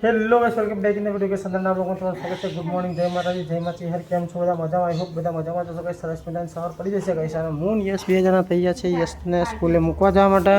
Hello guys, welcome back in the video. કે સંદર ના લોકો તમારું સ્વાગત છે. ગુડ મોર્નિંગ, જય માતાજી, જય માચી હર. કેમ છો બધા? મજામાં? આઈ હોપ બધા મજામાં તો ગાઈસ. સરસ મજાની સવાર પડી જશે ગાઈસ. અને હું યસ બે જણા થઈ ગયા છે યસને સ્કૂલે મૂકવા જવા માટે.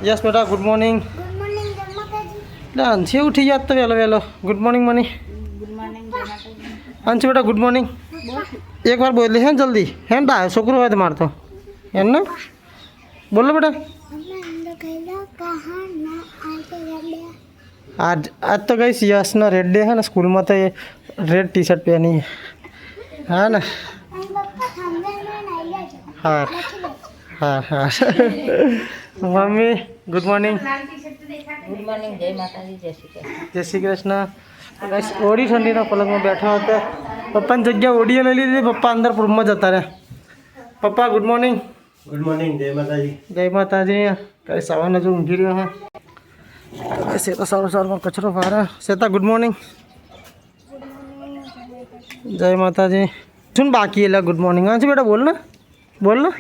યસ બેટા, ગુડ મોર્નિંગ. ગુડ મોર્નિંગ જય માતાજી. એટલે અંશી ઉઠી જાત તો વહેલો વહેલો. Good morning money. Good morning જય માતાજી. અંશી બેટા, ગુડ મોર્નિંગ. એક વાર બોલી હે જલ્દી. હે ને તા છોકરો હોય તો મારતો એમને બોલો બેટા. आज तो गई यश ना रेड डे है ना, स्कूल में तो ये रेड टी शर्ट पहनी है ना. हाँ हाँ हाँ. Mummy good morning. Good morning જય માતાજી જય શ્રી કૃષ્ણ. जय श्री कृष्ण. बस ओडी ठंडी ना पलंग में बैठा होता. पप्पा ने जगह ओडी ले ली थी. पप्पा अंदर रूम में जता रहे. पप्पा गुड मॉर्निंग. गुड मॉर्निंग जय माताजी. जय माता जी. कई सवार जो ઊંઘી રહ્યો है. सेता सारो सारो में कचरो फारा. सेता गुड मॉर्निंग. जय माता जी. सुन बाकी है गुड मॉर्निंग. हाँ जी बेटा बोल ना.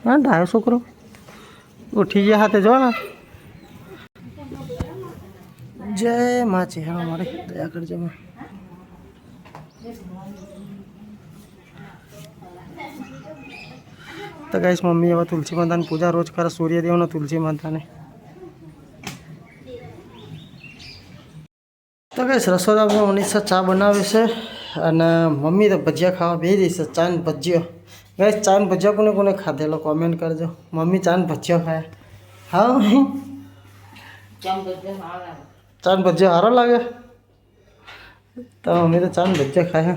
हाँ ढाई छोकरो उठी गया हाथे जो ना. जय माँ जी. हाँ हमारे दया कर जो. तो गाइस मम्मी હવે તુલસી માતાની પૂજા રોજ કરે. સૂર્યદેવનો તુલસી માતાને. તો ગાઈસ રસોડામાં મનીષા ચા બનાવે છે અને મમ્મી તો ભજીયા ખાવા બેસી રહી છે. ચા ને ભજીયો. ગાઈસ ચા ને ભજીયા કોને કોને ખાધેલો કોમેન્ટ કરજો. મમ્મી ચા ને ભજીયો ખાય. હા ચા ને ભજીયો સારો લાગે તો મમ્મી તો ચા ને ભજીયા ખાય.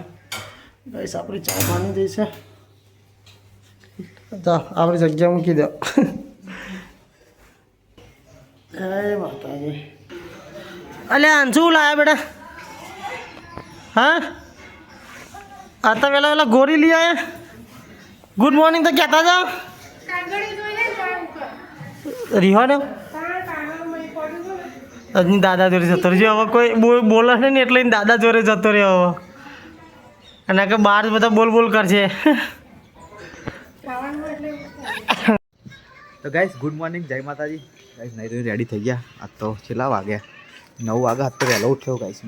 ગાઈસ આપણી ચા પાણી દઈ છે. જાઓ આપણી જગ્યા મૂકી દો. જય માતાજી. अले अंशु लाया बेटा. हाँ आता वेला वेला गोरी लिया है. गुड मॉर्निंग तो कहता जाओ. रिहा ने अजनी दादा जोरे जतो रह्यो. હવે કોઈ બોલે નહીં એટલે દાદા જોડે જતો રહ્યો હવે. અને કે બહાર બધા બોલ બોલ કરશે. તો ગાઈસ ગુડ મોર્નિંગ જય માતાજી. ગાઈસ નહીં રેડી થઈ ગયા. આજ તો છેલ્લા વાગ્યા 9 વાગ્યા. આજ તો વહેલો ઉઠ્યો ગાઈસ.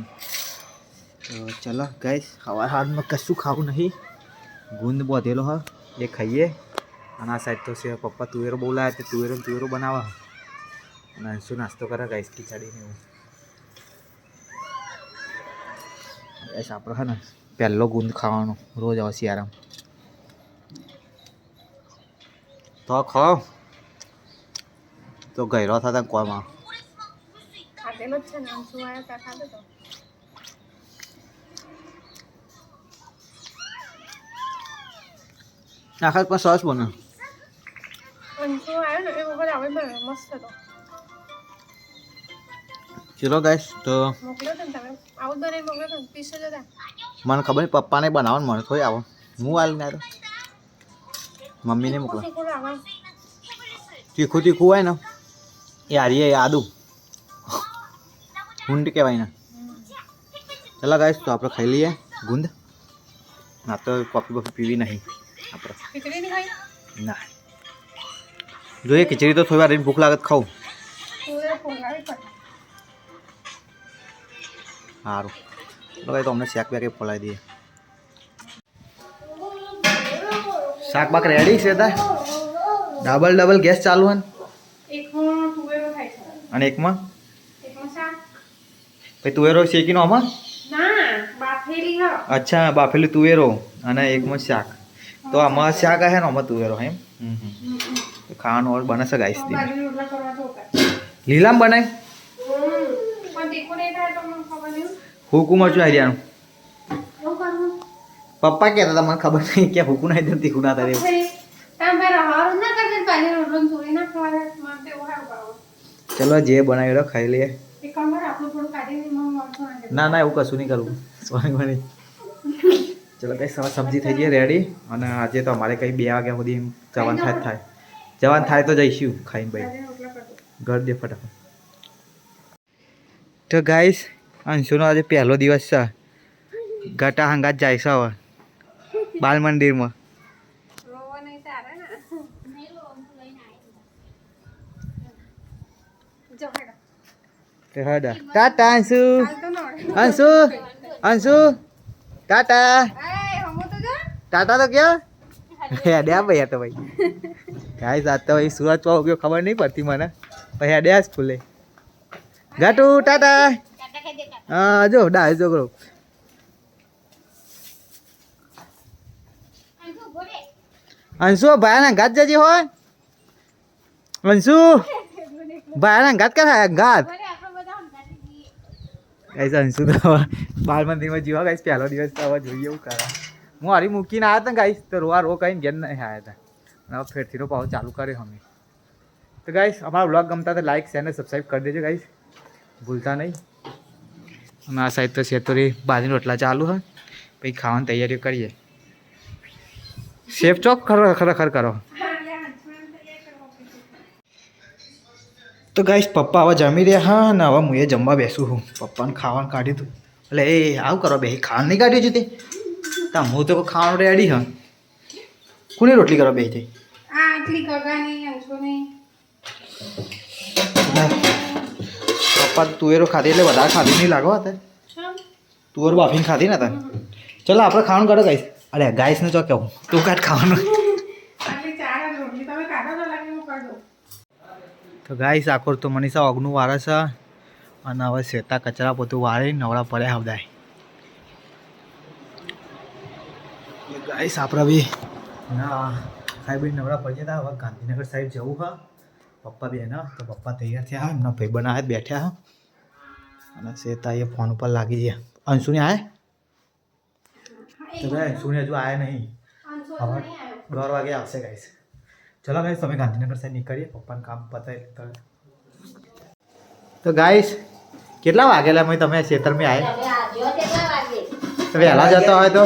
તો ચલો ગાઈસ સવાર હાથમાં કશું ખાવું નહીં. ગુંદ બોધેલો હ એ ખાઈએ. અને આ સાઈડ તો છે પપ્પા તુવેરો બોલાવે તે તુવેરો બનાવે. અને શું નાસ્તો કરે ગાઈસ ખીચડીને એવું. ગાઈસ આપણે છે ને પહેલો ગુંદ ખાવાનો રોજ આવે શિયાળામાં. તો ખાઓ તો ગયરો થતા કોમાં આખા પર સોસ બને. ચલો ગાઈસ તો મને ખબર નહીં પપ્પાને બનાવવાનું મને થોડી આવો. હું આવીને આવ્યો મમ્મીને મોકલો. તીખું હોય ને એ હારીએ આદુ ગુંદ કહેવાય ને. ચાલો ગાઈસ તો આપણે ખાઈ લઈએ ગુંદ. ના તો કોફી પીવી નહીં આપણે. ના જોઈએ ખીચડી તો થોડી વાર ભૂખ લાગે ખાવું. સારું તો ભાઈ તો અમને શાક બેક પલાવી દઈએ. શાક બાક રેડી છે તા. ડબલ ગેસ ચાલુ હે અને એકમાં પછી તુવેરો શેકીનો આમાં. અચ્છા બાફેલી તુવેરો અને એકમાં શાક. તો આમાં શાક હે ને આમાં તુવેરો એમ. ખાવાનું ઓર બને છે ગાઈસ. લીલામ બનાય હુકુ મરચું આવી જાનું. પપ્પા કહેતા હતા મને ખબર નહીં કે હુકુ નાઈ દે તીખું ના થાય. ચલો જે બનાવ્યો ખાઈ લઈએ. ના એવું કશું નહીં કરવું. સોરી મને. ચલો કઈ સબ્જી થઈ ગઈ રેડી. અને આજે તો અમારે કંઈ 2 વાગ્યા સુધી જવાન થાય તો જઈશું ખાઈને ભાઈ ઘર દે ફટાફટ. તો ગાઈસ અંશુનો આજે પહેલો દિવસ છે. ગટા હંગાત જાય છે હવે બાલ મંદિરમાં. હડા ટાટા અંશુ અંશુ અંશુ ટાટા ટાટા તો ક્યાં હેડ્યા ભાઈ આ તો ભાઈ ગાઈસ આ તો ભાઈ સુરત પાવ ગયો ખબર નહીં પડતી મને પછી હેડ્યા સ્કૂલે ગાટુ ટાટા હા જો ડાય છોકરો અંશુ ભાઈના ઘાત જજી હોય અંશુ ભાઈના ઘાત કરે ઘાત ગાઈસ અંશુ તો બાળ મંદિરમાં જીવા ગાઈસ પહેલો દિવસ તો હવે જોઈએ એવું કરે હું હારી મૂકીને આવ્યા હતા ગાઈસ તો રોવા રો કહીને ઘેર નહીં આવ્યા હતા અને હવે ફેરથી પાવ ચાલુ કર્યો અમે તો ગાઈસ અમારા વ્લોગ ગમતા તો લાઈક શેર અને સબસ્ક્રાઈબ કરી દેજો ગાઈસ ભૂલતા નહીં અમે આ સાઈડ તો શેતોરી બાજરી રોટલા ચાલુ હોય પછી ખાવાની તૈયારીઓ કરીએ શેફ ચોક ખરેખર કરો તો ગાઈસ પપ્પા હવે જમી રહ્યા હા ને હવે હું એ જમવા બેસું છું પપ્પાને ખાવાનું કાઢ્યું હતું એટલે એ આવું કરો બે ખાવાનું નહીં કાઢ્યું છે તે તા હું તો ખાવાનું રેડી હા કોની રોટલી કરો બે થઈ પપ્પા તુવેરો ખાધી એટલે વધારે ખાધી નહીં લાગો અત્યારે તુવેર બાફીને ખાધી ને તને ચલો આપણે ખાવાનું કરો ગાઈસ અરે ગાઈસ ને ચો કેવું તું કાઢ ખાવાનું તો ગાઈસ આખોર તો મનીષા ઓગનું વારે છે અને હવે શેતા કચરા પોતું વારે નવડા પડ્યા હવદાય ગાઈસ આપણે બી ના ખાઈ બી નવડા પડી જતા હવે ગાંધીનગર સાઈડ જવું હા પપ્પા બે ના તો પપ્પા તૈયાર થયા એમના ભાઈ બનાવે બેઠ્યા હા અને શેતા એ ફોન ઉપર લાગી ગયા અંશુને આય તો ભાઈ અંશુને હજુ આયા નહીં હવે 12 વાગે આવશે ગાઈસ ચલો ગાઈસ તમે ગાંધીનગર સાઈડ નીકળીએ પપ્પાનું કામ પતાય તો ગાઈસ કેટલા વાગેલા મેં તમે ખેતરમાં આવ્યા વહેલા જતા હોય તો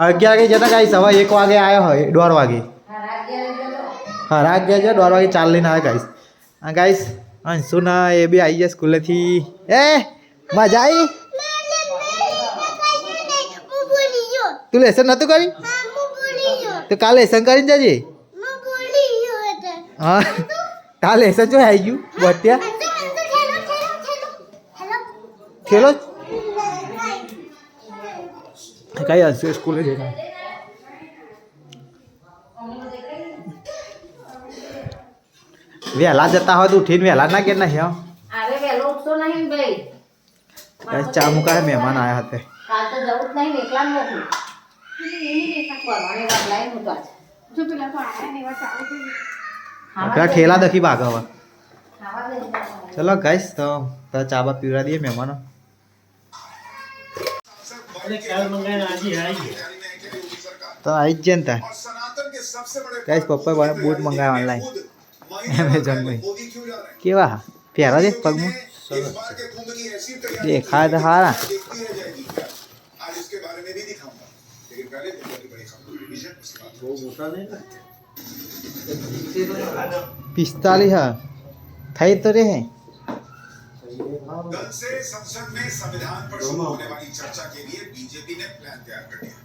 11 વાગે જતા ગાઈસ હવે 1 વાગે આવ્યો હોય 1:30 વાગે હા રાત ગયા છે 1:30 વાગે ચાલ લઈને આવે ગાઈસ હા ગાઈસ અંશુ ના એ બી આવી ગયા સ્કૂલેથી એ મજા આવી તું લેસન નતું કરી તો કાલે લેસન કરીને જજે હા કાલે લેસન જો આવી ગયું બટ્યા ખેલો કઈ હશે સ્કૂલે જઈને વહેલા જતા હોય તો ઉઠીને વહેલા ના કે નહીં અરે વેલો ઉઠતો નહીં ભાઈ ચા મુકા મહેમાન આવ્યા હતા કાલ તો જવું જ નહીં એકલા મોકલું પરવાની વાત લાઈન ઉતાર જો પેલા તો આયા ને વાત ચાલુ થઈ આપણા ઠેલા દખી ભાગ હવે ખાવા દે ચલો ગાઈસ તો ચા બા પીવડા દઈએ મહેમાનો તો આવી જ ને ત્યાં ગાઈસ પપ્પાએ બૂટ મંગાવ્યા ઓનલાઈન એમેઝોનમાં કેવા પહેરા દે પગમાં દેખાય તો સારા 45 હા થઈ તો રે હે कल से संसद में संविधान पर शुरू होने वाली चर्चा के लिए बीजेपी ने प्लान तैयार कर दिया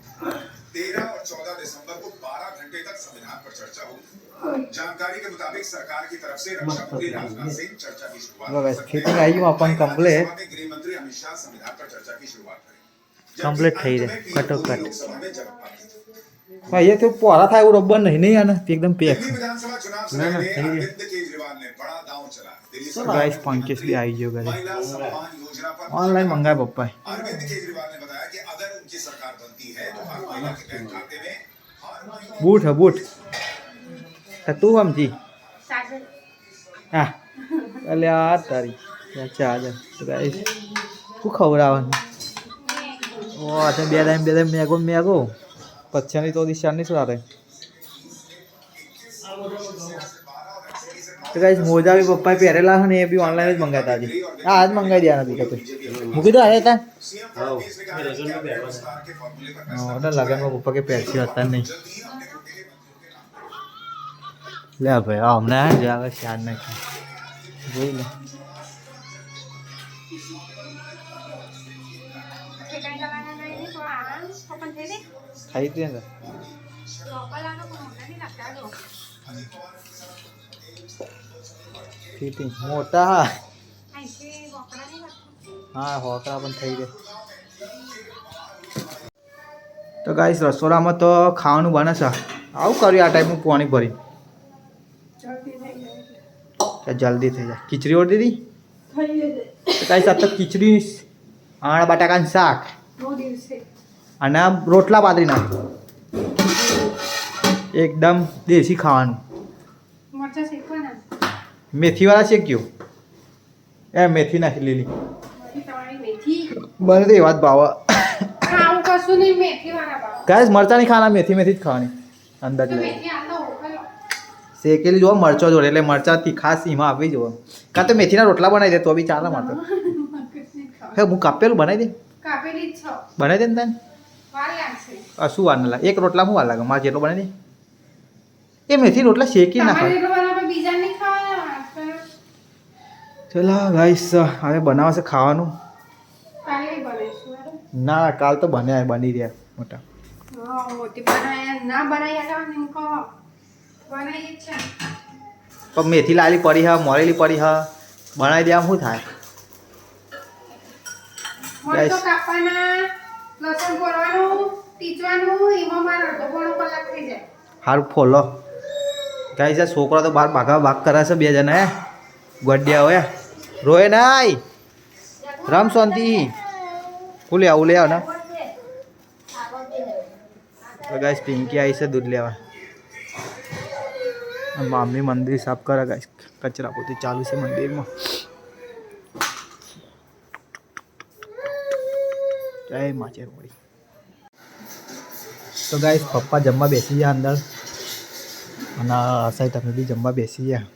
13 और 14 दिसंबर को 12 घंटे तक संविधान पर चर्चा होगी जानकारी के मुताबिक सरकार की तरफ से रक्षा मंत्री राजनाथ सिंह चर्चा की शुरुआत ખેતી આવ્યું अपन कंप्लीट गृह मंत्री अमित शाह संविधान पर चर्चा की शुरुआत करेंगे कंप्लीट થઈ રે કટોકટ लोकसभा में जवाब बाकी ભાઈ એ તો પોરા થાય એવું રબર નહીં નહીં આને એકદમ પેક दिल्ली विधानसभा चुनाव से पहले अरविंद केजरीवाल ने बड़ा दांव चला दिल्ली ગાઈસ પંકેશ બી આવી ગયો ઘરે महिला सम्मान योजना पर ઓનલાઈન મંગાય પપ્પાએ अरविंद केजरीवाल ने बताया कि अगर उनकी सरकार बनती है तो हर महिला के बैंक खाते में हर महीने બૂટ હે બૂટ તો તું સમજી હા એટલે આ તારી ચાલ તો ગાઈસ શું ખવડાવવાનું ઓ આ તો બે દામ મેગો પચ્છાની તો દિશાની શું આવે તો ગાઈસ મોજા બી પપ્પાએ પહેરેલા છે ને એ બી ઓનલાઈન જ મંગાતા આજે હા આજ મંગાવી દેવાના બીજા તો મૂકી દો અરે તા ઓર્ડર લગનમાં પપ્પા કે પહેરસી હતા નહીં લે ભાઈ આ હમણાં જ આવે ચાર નાખી જોઈ લે ખાઈ દે ને ફિટિંગ મોટા હા હા હોકરા પણ થઈ ગયા. તો ગાઈસ રસોડામાં તો ખાવાનું બને છે. આવું કર્યું આ ટાઈપનું પાણી ભરી જલ્દી થઈ જાય. ખીચડી ઓળી દીધી તો ગાઈસ આ તો ખીચડી આણા બટાકાનું શાક અને રોટલા પાતરી નાખી એકદમ દેશી ખાવાનું. મેથીવાળા શેક્યું એ મેથી નાખી લીલી બને તો એ વાત ભાવ ગાઈસ મરચા નહીં ખાવાના મેથી મેથી જ ખાવાની અંદર શેકેલી જો મરચો જોડે એટલે મરચા તીખાસ એમાં આપી જવો. કાં તો મેથીના રોટલા બનાવી દે તો બી ચાલે મારે. હે હું કાપેલું બનાવી દે બનાવી દે ને તને શું વાર ના લાગે એક રોટલા શું વાર લાગે મારે જેટલો બનાવી દે. એ મેથી રોટલા શેકી નાખે. ચલો ગાઈસ હવે બનાવશે ખાવાનું. ના કાલ તો બની રહ્યા મોટા પણ મેથી લાલી પડી હા મોરેલી પડી હા બનાવી દે આમ શું થાય. સારું ફોલો ગાઈસ આ છોકરો તો બહાર ભાગ કરે છે. 2 જણા હે ગોડિયા હોય રોય નાય રામ શાંતિ ફૂલે આવું લે ને. તો ગાઈસ પિંકી આવી છે દૂધ લેવા. મમ્મી મંદિર સાફ કરે ગાઈસ કચરા પોતી ચાલુ છે મંદિરમાં. જય માચેર મળી. તો ગાઈસ પપ્પા જમવા બેસી ગયા અંદર અને અસાઈ તમે બી જમવા બેસી ગયા.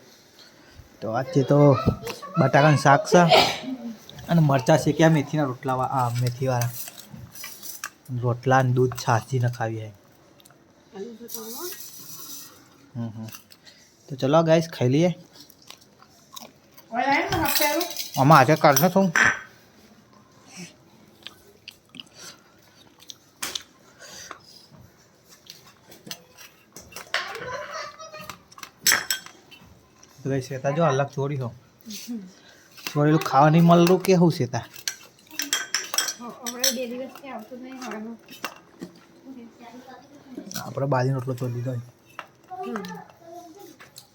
તો આજે તો બટાકાનું શાક છે અને મરચાં શેક્યા મેથીના રોટલા મેથીવાળા રોટલા અને દૂધ છાશી નખાવી હે. તો ચલો ગાઈસ ખાઈ લઈએ. આમાં આજે કાઢ ને શું શેતા જો અલગ છોડી હો છોડેલું ખાવા નહીં મળતું કે હું શેતા આપણે બાજરીનો રોટલો છોડી દીધો.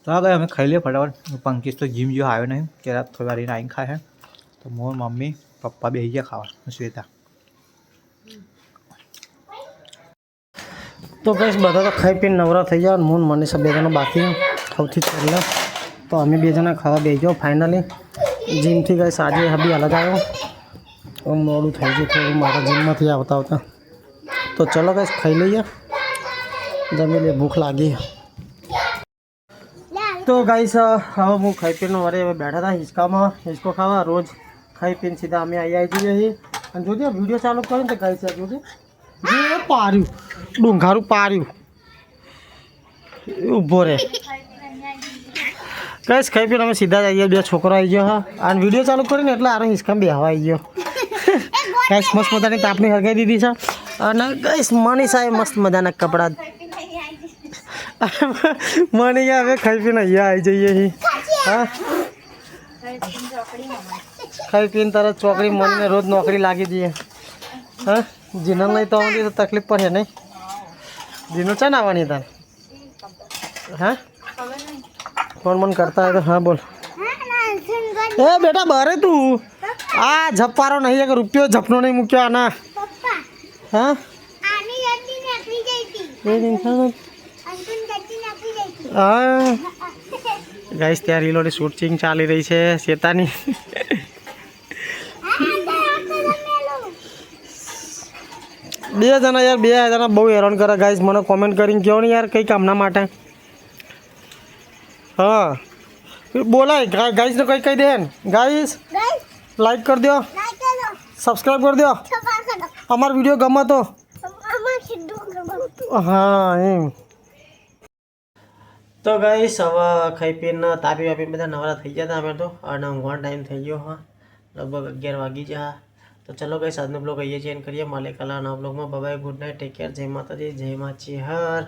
તો ગઈ અમે ખાઈ લઈએ ફટાફટ. પંકીશ તો જીમ જો આવ્યો નહીં કે રાત થોડી વાર એને આવીને ખાય તો મોર મમ્મી પપ્પા બેસી ગયા ખાવા શ્વેતા. તો કઈશ બધા તો ખાઈ પીને નવરા થઈ જાવ. મૂન મનીષા 2 જણા બાકી સૌથી પહેલાં તો અમે 2 જણા ખાવા બેસી જાઓ. ફાઇનલી જીમથી ગઈશ આજે હબી અલગ આવ્યો મોડું થઈ ગયું થોડું મારા જીમમાંથી આવતા. તો ચલો ગઈશ ખાઈ લઈએ જમી લઈએ ભૂખ લાગી. તો ગાઈસ હવે હું ખાઈ પીને વરે હવે બેઠા હતા હિંચકામાં હિંચકો ખાવા. રોજ ખાઈ પીને સીધા અમે આવી જઈએ છીએ. અને જોજે વિડીયો ચાલુ કરીને તો ગાઈસ જોજે જે પાર્યું ડુંઘારું પાર્યું ઊભો રહે. ગાઈસ ખાઈ પીને અમે સીધા જ આવીએ. 2 છોકરો આવી ગયો હા અને વિડીયો ચાલુ કરીને એટલે આરો હિંચકામાં બેહવા આવી ગયો. ગાઈસ મસ્ત મજાની તાપની હરગાઈ દીધી છે અને ગાઈસ મનીષાએ મસ્ત મજાના કપડાં મને હવે ખાઈ પીને અહીંયા આવી જઈએ છીએ. હા ખાઈ પીને તરત ચોકડી મનીને રોજ નોકરી લાગી દઈએ. હા જીનલ નહીં તો આવતી તો તકલીફ પડે નહીં. જીનલ છે ને આવવાની તાર હા ફોન મન કરતા હોય તો હા બોલ. એ બેટા બરે તું આ ઝપારો નહીં એક રૂપિયો ઝપનો નહીં મૂક્યો આના. હા હા ગાઈસ ત્યાં રીલોની શૂટિંગ ચાલી રહી છે શેતાની. બે જણા બહુ હેરાન કરે ગાઈસ. મને કોમેન્ટ કરીને કહો ને યાર કઈ કામના માટે. હા બોલાય ગાઈસને કઈ કહી દે ગાઈસ લાઈક કરી દો સબસ્ક્રાઈબ કરી દો અમારો વિડીયો ગમે તો. હા એમ તો ગાઈસ હવે ખાઈ પીને તાપી વાપી બધા નવરા થઈ ગયા હતા અમે તો અને ઊંઘવાનો ટાઈમ થઈ ગયો હા લગભગ 11 વાગી ગયા. તો ચલો ગાઈસ આજનો બ્લોગ અહીંયા જ એન્ડ કરીએ. મળે કાલના નવા બ્લોગમાં. Bye good night take care. જય માતાજી જય માચી હર.